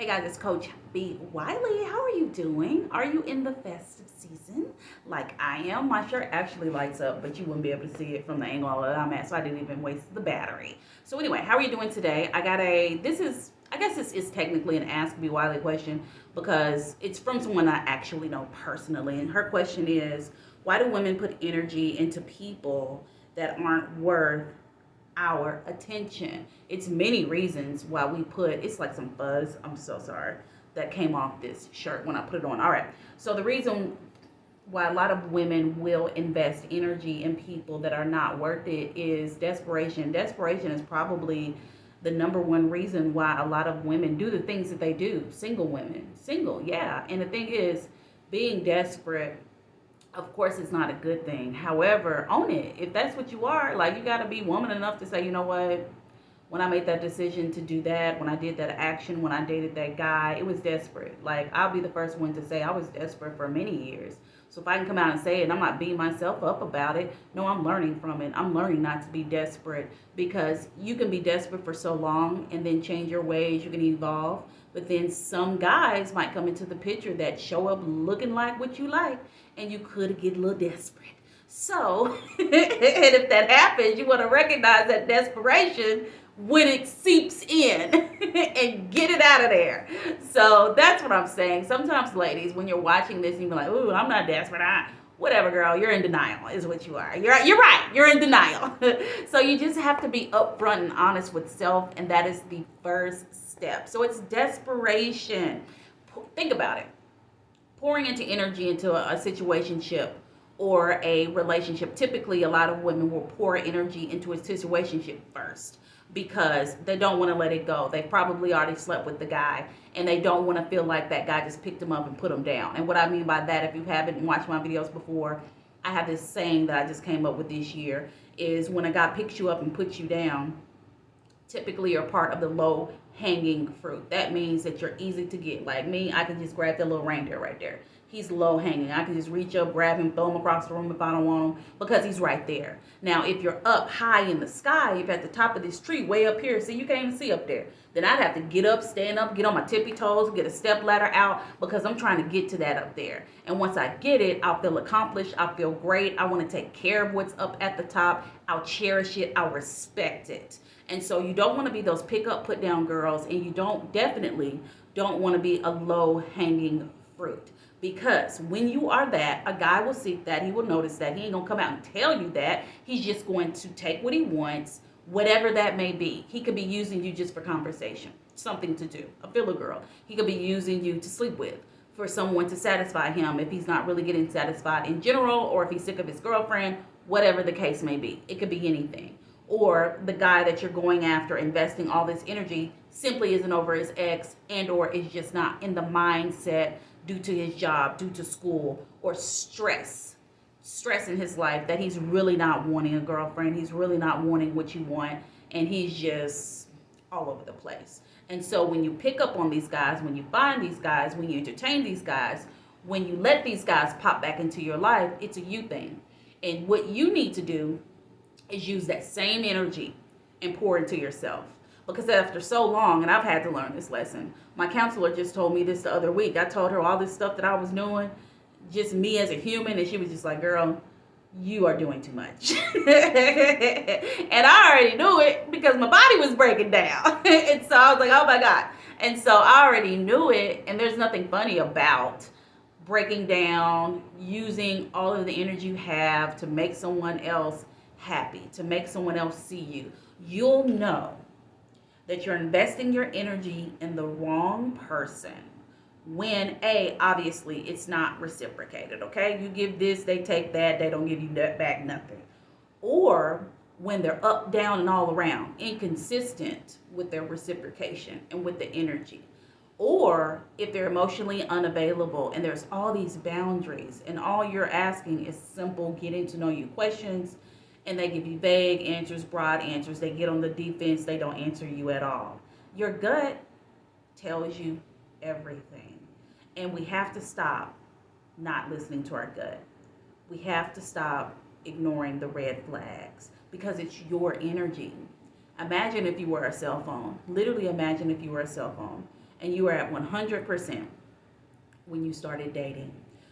Hey guys, it's Coach B. Wiley. How are you doing? Are you in the festive season like I am? My shirt actually lights up, but you wouldn't be able to see it from the angle that I'm at, so I didn't even waste the battery. So anyway, how are you doing today? I guess this is technically an Ask B. Wiley question because it's from someone I actually know personally. And her question is, why do women put energy into people that aren't worth our attention? It's many reasons why we put, it's like some fuzz, I'm so sorry, that came off this shirt when I put it on. All right. So the reason why a lot of women will invest energy in people that are not worth it is desperation. Desperation is probably the number one reason why a lot of women do the things that they do. Single women, single, yeah. And the thing is, being desperate, of course, it's not a good thing. However, own it. If that's what you are, like, you got to be woman enough to say, you know what, when I made that decision to do that, when I did that action, when I dated that guy, it was desperate. Like, I'll be the first one to say I was desperate for many years. So if I can come out and say it, and I'm not beating myself up about it. No, I'm learning from it. I'm learning not to be desperate, because you can be desperate for so long and then change your ways. You can evolve. But then some guys might come into the picture that show up looking like what you like, and you could get a little desperate. So, and if that happens, you want to recognize that desperation when it seeps in and get it out of there. So that's what I'm saying. Sometimes, ladies, when you're watching this, and you're like, "Ooh, I'm not desperate. Whatever, girl. You're in denial, is what you are. You're right. You're in denial." So you just have to be upfront and honest with self, and that is the first step. So it's desperation. Think about it. Pouring into energy into a situationship or a relationship. Typically, a lot of women will pour energy into a situationship first because they don't want to let it go. They probably already slept with the guy, and they don't want to feel like that guy just picked them up and put them down. And what I mean by that, if you haven't watched my videos before, I have this saying that I just came up with this year, is when a guy picks you up and puts you down, typically are part of the low hanging fruit. That means that you're easy to get. Like me, I can just grab that little reindeer right there. He's low hanging. I can just reach up, grab him, throw him across the room if I don't want him, because he's right there. Now, if you're up high in the sky, if you're at the top of this tree, way up here, see, you can't even see up there, then I'd have to get up, stand up, get on my tippy toes, get a step ladder out, because I'm trying to get to that up there. And once I get it, I'll feel accomplished. I'll feel great. I want to take care of what's up at the top. I'll cherish it. I'll respect it. And so you don't want to be those pick up, put down girls, and you definitely don't want to be a low hanging fruit. Because when you are that, a guy will seek that. He will notice that. He ain't going to come out and tell you that. He's just going to take what he wants, whatever that may be. He could be using you just for conversation, something to do, a filler girl. He could be using you to sleep with, for someone to satisfy him if he's not really getting satisfied in general, or if he's sick of his girlfriend, whatever the case may be. It could be anything. Or the guy that you're going after, investing all this energy, simply isn't over his ex, and or is just not in the mindset due to his job, due to school, or stress in his life, that he's really not wanting a girlfriend. He's really not wanting what you want, and he's just all over the place. And so when you pick up on these guys, when you find these guys, when you entertain these guys, when you let these guys pop back into your life, it's a you thing. And what you need to do is use that same energy and pour into yourself. Because after so long, and I've had to learn this lesson, my counselor just told me this the other week. I told her all this stuff that I was doing, just me as a human, and she was just like, "Girl, you are doing too much." And I already knew it because my body was breaking down. And so I was like, oh my God. And so I already knew it, and there's nothing funny about breaking down, using all of the energy you have to make someone else happy, to make someone else see you. You'll know that you're investing your energy in the wrong person when obviously it's not reciprocated. Okay, you give this, they take that, they don't give you that back, nothing. Or when they're up, down, and all around, inconsistent with their reciprocation and with the energy. Or if they're emotionally unavailable and there's all these boundaries, and all you're asking is simple getting to know you questions, and they give you vague answers, broad answers. They get on the defense. They don't answer you at all. Your gut tells you everything. And we have to stop not listening to our gut. We have to stop ignoring the red flags, because it's your energy. Imagine if you were a cell phone. Literally imagine if you were a cell phone, and you were at 100% when you started dating.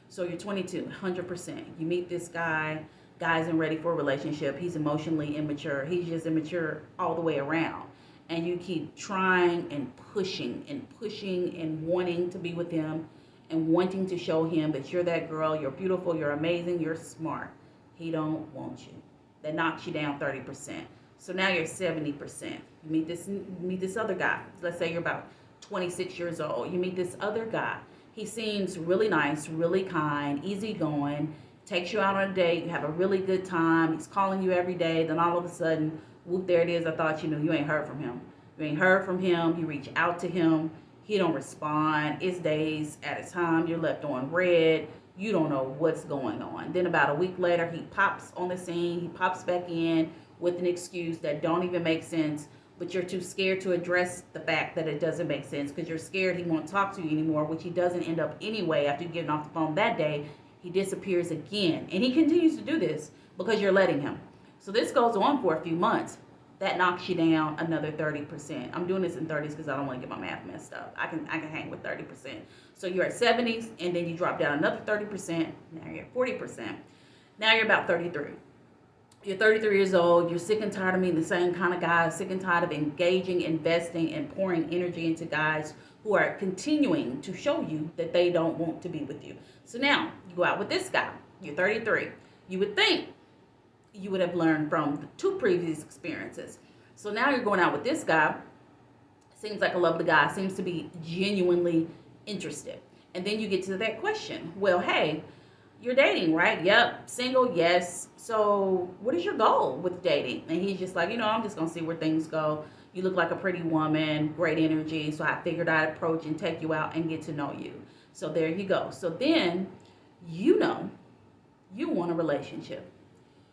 So you're 22, 100%. You meet this guy, guy isn't ready for a relationship. He's emotionally immature. He's just immature all the way around. And you keep trying and pushing and wanting to be with him and wanting to show him that you're that girl, you're beautiful, you're amazing, you're smart. He don't want you. That knocks you down 30%. So now you're 70%. You meet this other guy. Let's say you're about 26 years old. You meet this other guy. He seems really nice, really kind, easygoing, takes you out on a date, you have a really good time, he's calling you every day, then all of a sudden, whoop, there it is, I thought you knew, you ain't heard from him. You ain't heard from him, you reach out to him, he don't respond, it's days at a time, you're left on red, you don't know what's going on. Then about a week later, he pops on the scene, he pops back in with an excuse that don't even make sense, but you're too scared to address the fact that it doesn't make sense because you're scared he won't talk to you anymore, which he doesn't end up anyway after getting off the phone that day. He disappears again. And he continues to do this because you're letting him. So this goes on for a few months. That knocks you down another 30%. I'm doing this in 30s because I don't want to get my math messed up. I can hang with 30%. So you're at 70s and then you drop down another 30%. Now you're at 40%. Now you're about 33. You're 33 years old, you're sick and tired of meeting the same kind of guys, sick and tired of engaging, investing, and pouring energy into guys who are continuing to show you that they don't want to be with you. So now, you go out with this guy, you're 33. You would think you would have learned from the 2 previous experiences. So now you're going out with this guy, seems like a lovely guy, seems to be genuinely interested. And then you get to that question, well, hey, you're dating, right? Yep. Single, yes. So what is your goal with dating? And he's just like, I'm just going to see where things go. You look like a pretty woman, great energy. So I figured I'd approach and take you out and get to know you. So there you go. So then, you want a relationship.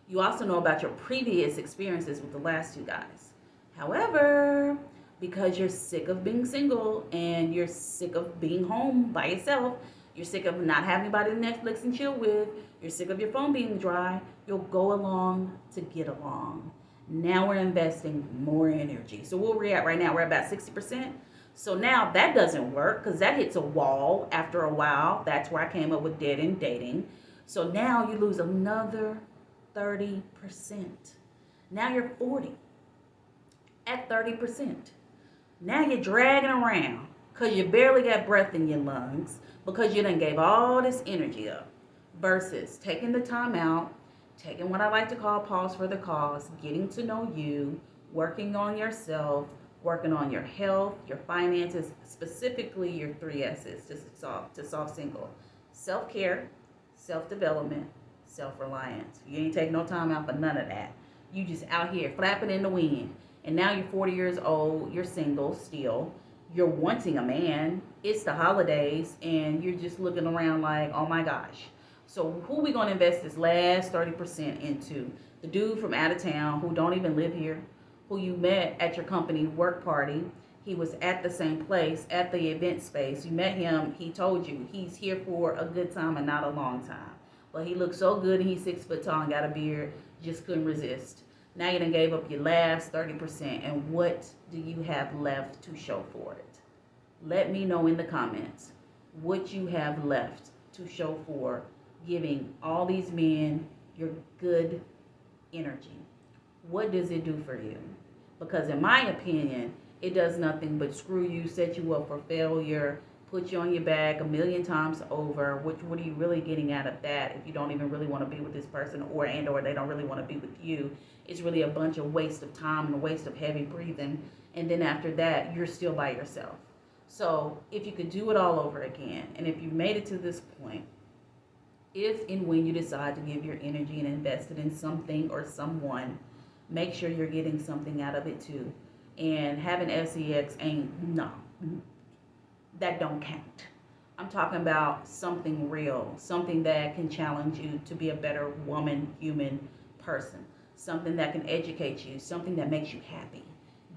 You also know about your previous experiences with the last 2 guys. However, because you're sick of being single and you're sick of being home by yourself, you're sick of not having anybody to Netflix and chill with, you're sick of your phone being dry, you'll go along to get along. Now we're investing more energy. So where we're at right now, we're at about 60%. So now that doesn't work because that hits a wall after a while. That's where I came up with dead end dating. So now you lose another 30%. Now you're 40 at 30%. Now you're dragging around because you barely got breath in your lungs because you done gave all this energy up versus taking the time out, taking what I like to call pause for the cause, getting to know you, working on yourself, working on your health, your finances, specifically your 3 S's to solve single. Self-care, self-development, self-reliance. You ain't take no time out for none of that. You just out here flapping in the wind. And now you're 40 years old, you're single still, you're wanting a man, it's the holidays, and you're just looking around like, oh my gosh. So who we going to invest this last 30% into? The dude from out of town who don't even live here, who you met at your company work party. He was at the same place, at the event space. You met him, he told you he's here for a good time and not a long time. But he looked so good and he's 6 foot tall and got a beard, just couldn't resist. Now you done gave up your last 30%, and what do you have left to show for it? Let me know in the comments what you have left to show for giving all these men your good energy. What does it do for you? Because in my opinion, it does nothing but screw you, set you up for failure, put you on your back 1,000,000 times over. What are you really getting out of that if you don't even really want to be with this person or they don't really want to be with you? It's really a bunch of waste of time and a waste of heavy breathing. And then after that, you're still by yourself. So if you could do it all over again, and if you made it to this point, if and when you decide to give your energy and invest it in something or someone, make sure you're getting something out of it too. And having sex that don't count. I'm talking about something real, something that can challenge you to be a better woman, human person, something that can educate you, something that makes you happy,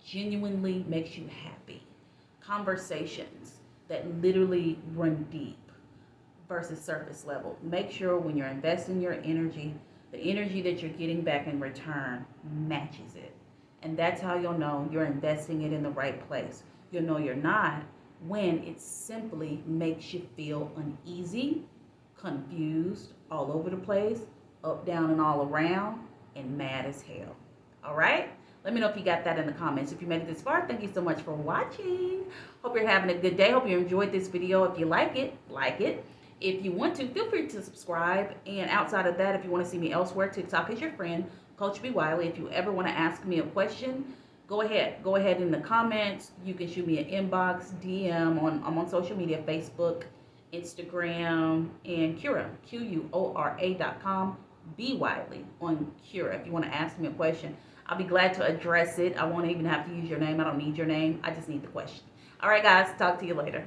genuinely makes you happy. Conversations that literally run deep versus surface level. Make sure when you're investing your energy, the energy that you're getting back in return matches it. And that's how you'll know you're investing it in the right place. You'll know you're not when it simply makes you feel uneasy, confused, all over the place, up, down, and all around, and mad as hell. All right? Let me know if you got that in the comments. If you made it this far, thank you so much for watching. Hope you're having a good day. Hope you enjoyed this video. If you like it, like it. If you want to, feel free to subscribe. And outside of that, if you want to see me elsewhere, TikTok is your friend, Coach B. Wiley. If you ever want to ask me a question, go ahead. Go ahead in the comments. You can shoot me an inbox, DM. I'm on social media, Facebook, Instagram, and Quora, QUORA.com. B. Wiley on Quora. If you want to ask me a question, I'll be glad to address it. I won't even have to use your name. I don't need your name. I just need the question. All right, guys. Talk to you later.